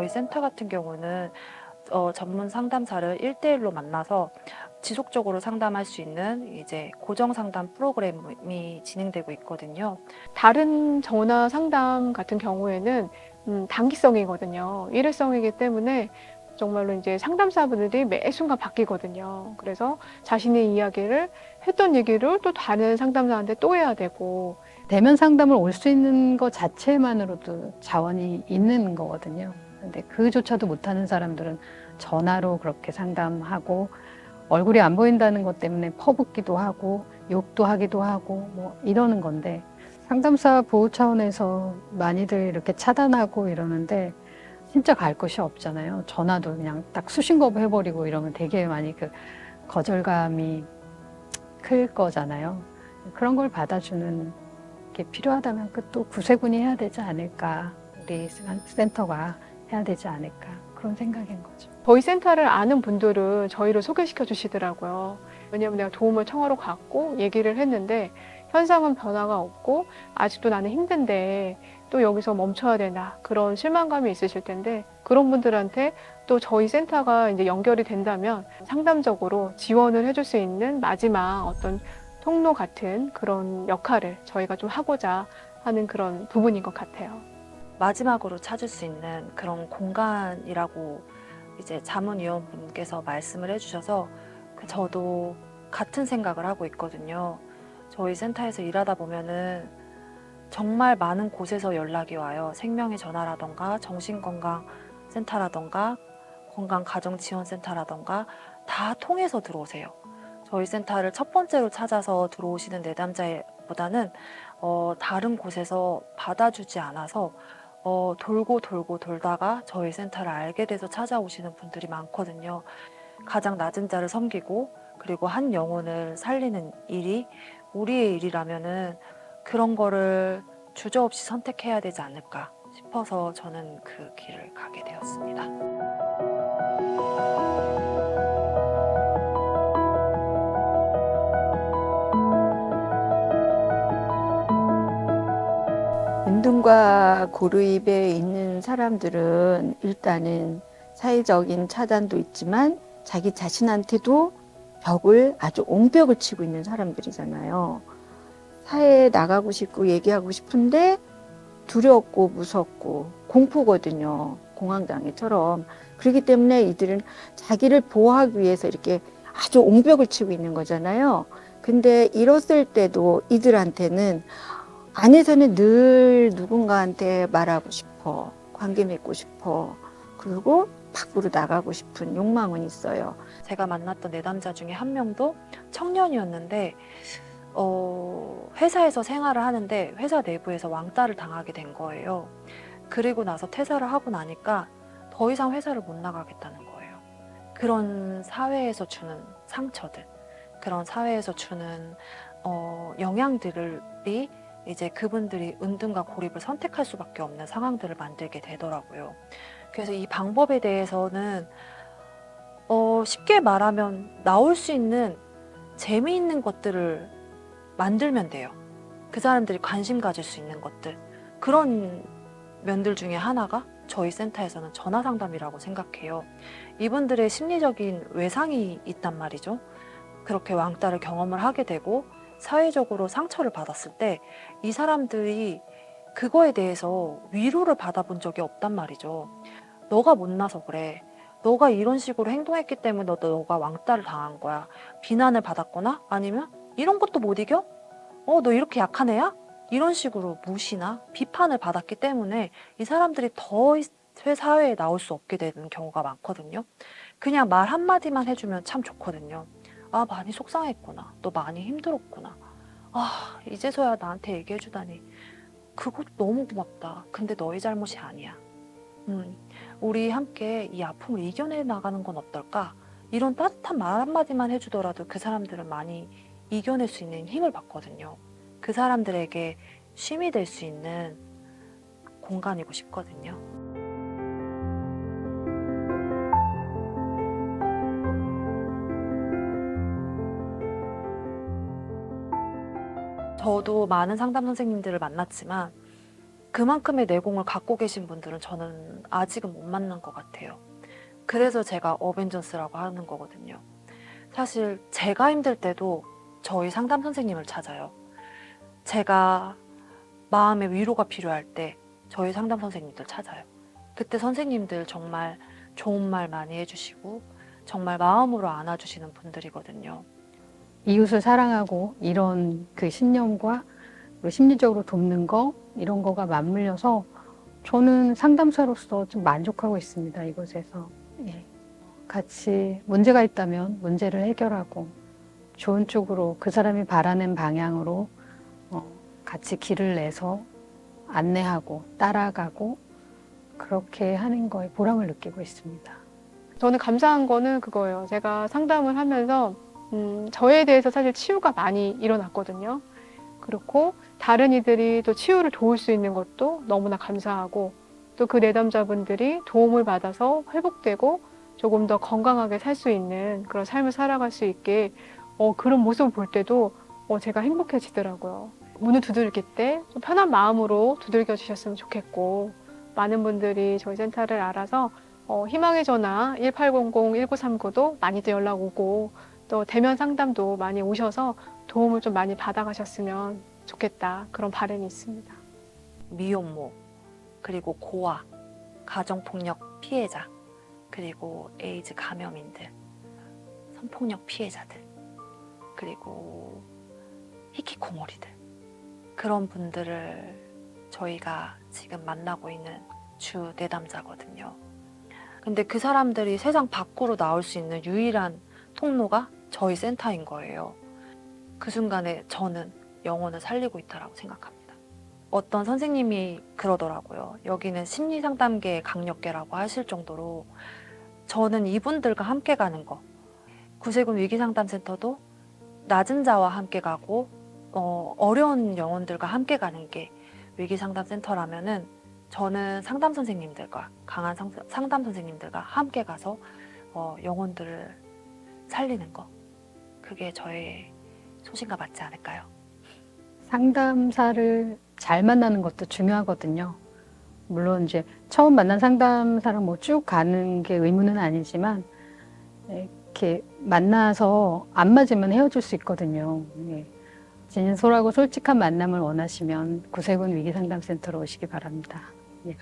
저희 센터 같은 경우는 전문 상담사를 1대1로 만나서 지속적으로 상담할 수 있는 이제 고정 상담 프로그램이 진행되고 있거든요. 다른 전화 상담 같은 경우에는 단기성이거든요. 일회성이기 때문에 정말로 이제 상담사분들이 매 순간 바뀌거든요. 그래서 자신의 이야기를 했던 얘기를 또 다른 상담사한테 또 해야 되고. 대면 상담을 올 수 있는 것 자체만으로도 자원이 있는 거거든요. 근데 그조차도 못하는 사람들은 전화로 그렇게 상담하고 얼굴이 안 보인다는 것 때문에 퍼붓기도 하고 욕도 하기도 하고 뭐 이러는 건데, 상담사 보호 차원에서 많이들 이렇게 차단하고 이러는데 진짜 갈 곳이 없잖아요. 전화도 그냥 딱 수신거부 해버리고 이러면 되게 많이 그 거절감이 클 거잖아요. 그런 걸 받아주는 게 필요하다면 그 또 구세군이 해야 되지 않을까, 우리 센터가 해야 되지 않을까, 그런 생각인 거죠. 저희 센터를 아는 분들은 저희를 소개시켜 주시더라고요. 왜냐하면 내가 도움을 청하러 갔고 얘기를 했는데 현상은 변화가 없고 아직도 나는 힘든데 또 여기서 멈춰야 되나, 그런 실망감이 있으실 텐데, 그런 분들한테 또 저희 센터가 이제 연결이 된다면 상담적으로 지원을 해줄 수 있는 마지막 어떤 통로 같은 그런 역할을 저희가 좀 하고자 하는 그런 부분인 것 같아요. 마지막으로 찾을 수 있는 그런 공간이라고 이제 자문위원분께서 말씀을 해주셔서 저도 같은 생각을 하고 있거든요. 저희 센터에서 일하다 보면은 정말 많은 곳에서 연락이 와요. 생명의 전화라던가 정신건강센터라던가 건강가정지원센터라던가 다 통해서 들어오세요. 저희 센터를 첫 번째로 찾아서 들어오시는 내담자보다는 다른 곳에서 받아주지 않아서 돌고 돌고 돌다가 저희 센터를 알게 돼서 찾아오시는 분들이 많거든요. 가장 낮은 자를 섬기고 그리고 한 영혼을 살리는 일이 우리의 일이라면은 그런 거를 주저없이 선택해야 되지 않을까 싶어서 저는 그 길을 가게 되었습니다. 은둔과 고르입에 있는 사람들은 일단은 사회적인 차단도 있지만 자기 자신한테도 아주 옹벽을 치고 있는 사람들이잖아요. 사회에 나가고 싶고 얘기하고 싶은데 두렵고 무섭고 공포거든요. 공황장애처럼. 그렇기 때문에 이들은 자기를 보호하기 위해서 이렇게 아주 옹벽을 치고 있는 거잖아요. 근데 이랬을 때도 이들한테는 안에서는 늘 누군가한테 말하고 싶어, 관계 맺고 싶어, 그리고 밖으로 나가고 싶은 욕망은 있어요. 제가 만났던 내담자 중에 한 명도 청년이었는데 회사에서 생활을 하는데 회사 내부에서 왕따를 당하게 된 거예요. 그리고 나서 퇴사를 하고 나니까 더 이상 회사를 못 나가겠다는 거예요. 그런 사회에서 주는 상처들, 그런 사회에서 주는 영향들이 이제 그분들이 은둔과 고립을 선택할 수밖에 없는 상황들을 만들게 되더라고요. 그래서 이 방법에 대해서는 쉽게 말하면 나올 수 있는 재미있는 것들을 만들면 돼요. 그 사람들이 관심 가질 수 있는 것들. 그런 면들 중에 하나가 저희 센터에서는 전화 상담이라고 생각해요. 이분들의 심리적인 외상이 있단 말이죠. 그렇게 왕따를 경험을 하게 되고 사회적으로 상처를 받았을 때 이 사람들이 그거에 대해서 위로를 받아본 적이 없단 말이죠. 너가 못나서 그래. 너가 이런 식으로 행동했기 때문에 너가 왕따를 당한 거야. 비난을 받았거나 아니면 이런 것도 못 이겨? 너 이렇게 약한 애야? 이런 식으로 무시나 비판을 받았기 때문에 이 사람들이 더 사회에 나올 수 없게 되는 경우가 많거든요. 그냥 말 한마디만 해주면 참 좋거든요. 아, 많이 속상했구나. 너 많이 힘들었구나. 아, 이제서야 나한테 얘기해주다니. 그거 너무 고맙다. 근데 너의 잘못이 아니야. 우리 함께 이 아픔을 이겨내 나가는 건 어떨까? 이런 따뜻한 말 한마디만 해주더라도 그 사람들은 많이 이겨낼 수 있는 힘을 받거든요. 그 사람들에게 쉼이 될 수 있는 공간이고 싶거든요. 저도 많은 상담 선생님들을 만났지만 그만큼의 내공을 갖고 계신 분들은 저는 아직은 못 만난 것 같아요. 그래서 제가 어벤져스라고 하는 거거든요. 사실 제가 힘들 때도 저희 상담 선생님을 찾아요. 제가 마음의 위로가 필요할 때 저희 상담 선생님들 찾아요. 그때 선생님들 정말 좋은 말 많이 해주시고 정말 마음으로 안아주시는 분들이거든요. 이웃을 사랑하고 이런 그 신념과 그리고 심리적으로 돕는 거 이런 거가 맞물려서 저는 상담사로서 좀 만족하고 있습니다. 이곳에서. 예. 같이 문제가 있다면 문제를 해결하고 좋은 쪽으로 그 사람이 바라는 방향으로 같이 길을 내서 안내하고 따라가고 그렇게 하는 거에 보람을 느끼고 있습니다. 저는 감사한 거는 그거예요. 제가 상담을 하면서 저에 대해서 사실 치유가 많이 일어났거든요. 그렇고 다른 이들이 또 치유를 도울 수 있는 것도 너무나 감사하고 또 그 내담자분들이 도움을 받아서 회복되고 조금 더 건강하게 살 수 있는 그런 삶을 살아갈 수 있게 그런 모습을 볼 때도 제가 행복해지더라고요. 문을 두들길 때 좀 편한 마음으로 두들겨 주셨으면 좋겠고 많은 분들이 저희 센터를 알아서 희망의 전화 1800-1939도 많이들 연락 오고 또 대면 상담도 많이 오셔서 도움을 좀 많이 받아가셨으면 좋겠다 그런 바람이 있습니다. 미혼모, 그리고 고아, 가정폭력 피해자, 그리고 에이즈 감염인들, 성폭력 피해자들, 그리고 히키코모리들 그런 분들을 저희가 지금 만나고 있는 주 내담자거든요. 근데 그 사람들이 세상 밖으로 나올 수 있는 유일한 통로가 저희 센터인 거예요. 그 순간에 저는 영혼을 살리고 있다고 생각합니다. 어떤 선생님이 그러더라고요. 여기는 심리상담계의 강력계라고 하실 정도로 저는 이분들과 함께 가는 거. 구세군 위기상담센터도 낮은 자와 함께 가고 어려운 영혼들과 함께 가는 게 위기상담센터라면은 저는 상담 선생님들과 강한 상담 선생님들과 함께 가서 영혼들을 살리는 거. 그게 저의 소신과 맞지 않을까요? 상담사를 잘 만나는 것도 중요하거든요. 물론 이제 처음 만난 상담사랑 뭐 쭉 가는 게 의무는 아니지만 이렇게 만나서 안 맞으면 헤어질 수 있거든요. 예. 진솔하고 솔직한 만남을 원하시면 구세군 위기상담센터로 오시기 바랍니다. 예.